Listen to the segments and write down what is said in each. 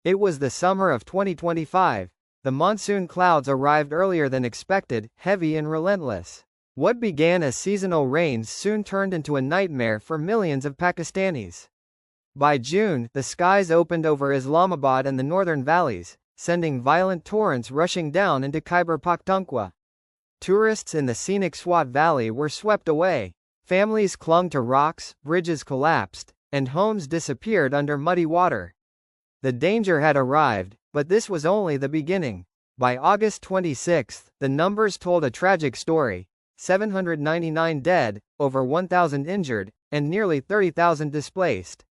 It was the summer of 2025. The monsoon clouds arrived earlier than expected, heavy and relentless. What began as seasonal rains soon turned into a nightmare for millions of Pakistanis. By June, the skies opened over Islamabad and the northern valleys, sending violent torrents rushing down into Khyber Pakhtunkhwa. Tourists in the scenic Swat Valley were swept away. Families clung to rocks, bridges collapsed, and homes disappeared under muddy water. The danger had arrived, but this was only the beginning. By August 26, the numbers told a tragic story: 799 dead, over 1,000 injured, and nearly 30,000 displaced.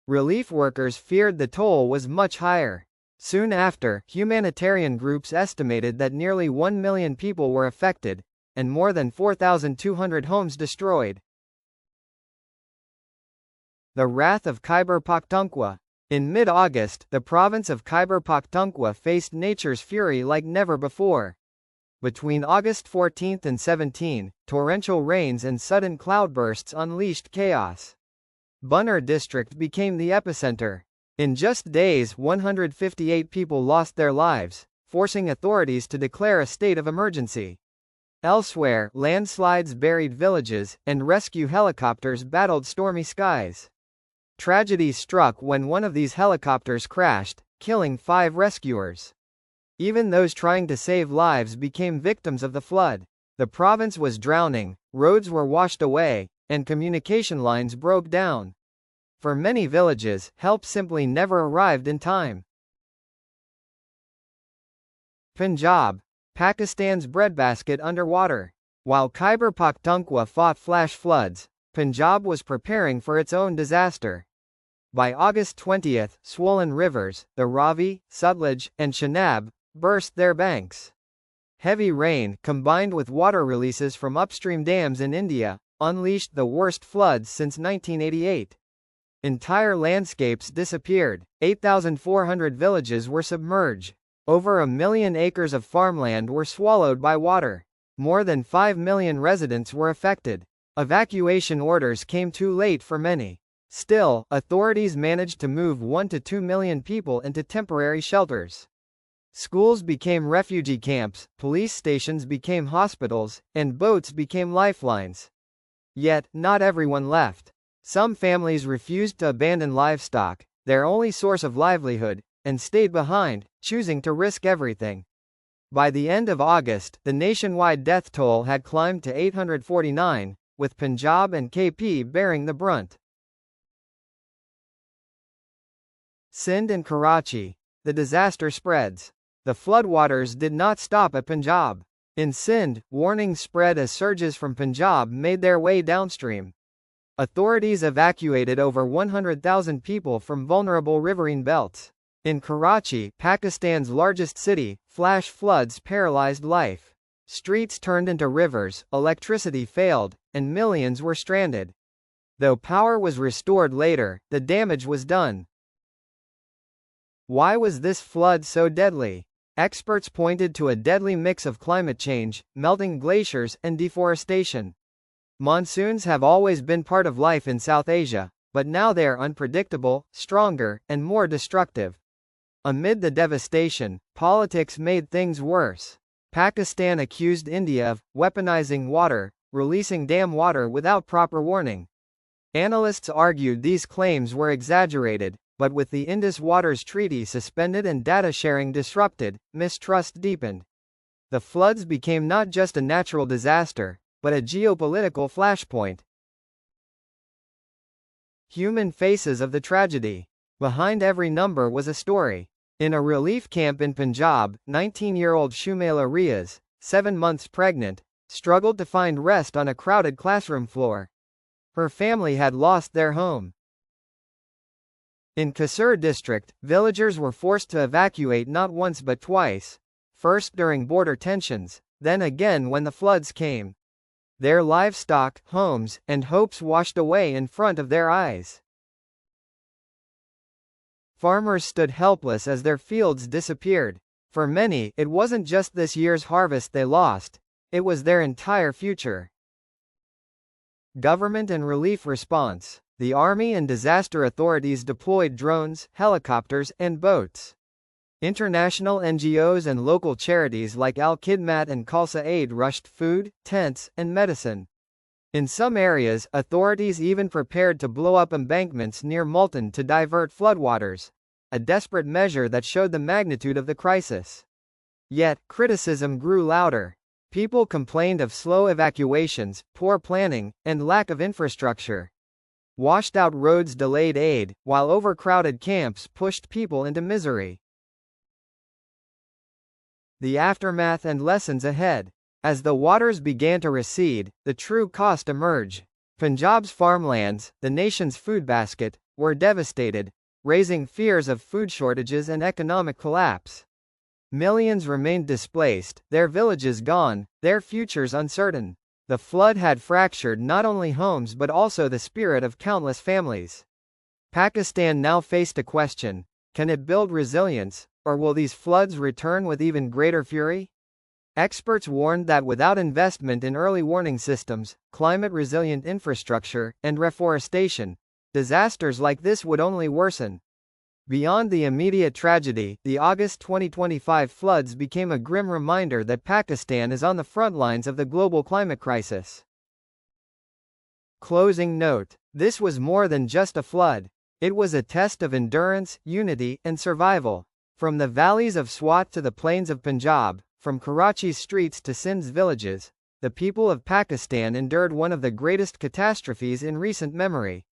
Relief workers feared the toll was much higher. Soon after, humanitarian groups estimated that nearly 1 million people were affected, and more than 4,200 homes destroyed. The wrath of Khyber Pakhtunkhwa. In mid-August, the province of Khyber Pakhtunkhwa faced nature's fury like never before. Between August 14 and 17, torrential rains and sudden cloudbursts unleashed chaos. Bunner district became the epicenter. In just days, 158 people lost their lives, forcing authorities to declare a state of emergency. Elsewhere, landslides buried villages, and rescue helicopters battled stormy skies. Tragedy struck when one of these helicopters crashed, killing 5 rescuers. Even those trying to save lives became victims of the flood. The province was drowning, roads were washed away, and communication lines broke down. For many villages, help simply never arrived in time. Punjab. Pakistan's breadbasket underwater. While Khyber Pakhtunkhwa fought flash floods, Punjab was preparing for its own disaster. By August 20, swollen rivers, the Ravi, Sutlej, and Chenab, burst their banks. Heavy rain, combined with water releases from upstream dams in India, unleashed the worst floods since 1988. Entire landscapes disappeared, 8,400 villages were submerged. Over 1 million acres of farmland were swallowed by water. More than 5 million residents were affected. Evacuation orders came too late for many. Still, authorities managed to move 1 to 2 million people into temporary shelters. Schools became refugee camps, police stations became hospitals, and boats became lifelines. Yet, not everyone left. Some families refused to abandon livestock, their only source of livelihood, and stayed behind, choosing to risk everything. By the end of August, the nationwide death toll had climbed to 849, with Punjab and KP bearing the brunt. Sindh and Karachi. The disaster spreads. The floodwaters did not stop at Punjab. In Sindh, warnings spread as surges from Punjab made their way downstream. Authorities evacuated over 100,000 people from vulnerable riverine belts. In Karachi, Pakistan's largest city, flash floods paralyzed life. Streets turned into rivers, electricity failed, and millions were stranded. Though power was restored later, the damage was done. Why was this flood so deadly? Experts pointed to a deadly mix of climate change, melting glaciers, and deforestation. Monsoons have always been part of life in South Asia, but now they are unpredictable, stronger, and more destructive. Amid the devastation, politics made things worse. Pakistan accused India of weaponizing water, releasing dam water without proper warning. Analysts argued these claims were exaggerated, but with the Indus Waters Treaty suspended and data sharing disrupted, mistrust deepened. The floods became not just a natural disaster, but a geopolitical flashpoint. Human faces of the tragedy. Behind every number was a story. In a relief camp in Punjab, 19-year-old Shumaila Riaz, 7 months pregnant, struggled to find rest on a crowded classroom floor. Her family had lost their home. In Khyber district, villagers were forced to evacuate not once but twice, first during border tensions, then again when the floods came. Their livestock, homes, and hopes washed away in front of their eyes. Farmers stood helpless as their fields disappeared. For many, it wasn't just this year's harvest they lost, it was their entire future. Government and relief response. The army and disaster authorities deployed drones, helicopters, and boats. International NGOs and local charities like Al-Khidmat and Khalsa Aid rushed food, tents, and medicine. In some areas, authorities even prepared to blow up embankments near Multan to divert floodwaters, a desperate measure that showed the magnitude of the crisis. Yet, criticism grew louder. People complained of slow evacuations, poor planning, and lack of infrastructure. Washed-out roads delayed aid, while overcrowded camps pushed people into misery. The aftermath and lessons ahead. As the waters began to recede, the true cost emerged. Punjab's farmlands, the nation's food basket, were devastated, raising fears of food shortages and economic collapse. Millions remained displaced, their villages gone, their futures uncertain. The flood had fractured not only homes but also the spirit of countless families. Pakistan now faced a question: can it build resilience, or will these floods return with even greater fury? Experts warned that without investment in early warning systems, climate-resilient infrastructure, and reforestation, disasters like this would only worsen. Beyond the immediate tragedy, the August 2025 floods became a grim reminder that Pakistan is on the front lines of the global climate crisis. Closing note: this was more than just a flood. It was a test of endurance, unity, and survival. From the valleys of Swat to the plains of Punjab, from Karachi's streets to Sindh's villages, the people of Pakistan endured one of the greatest catastrophes in recent memory.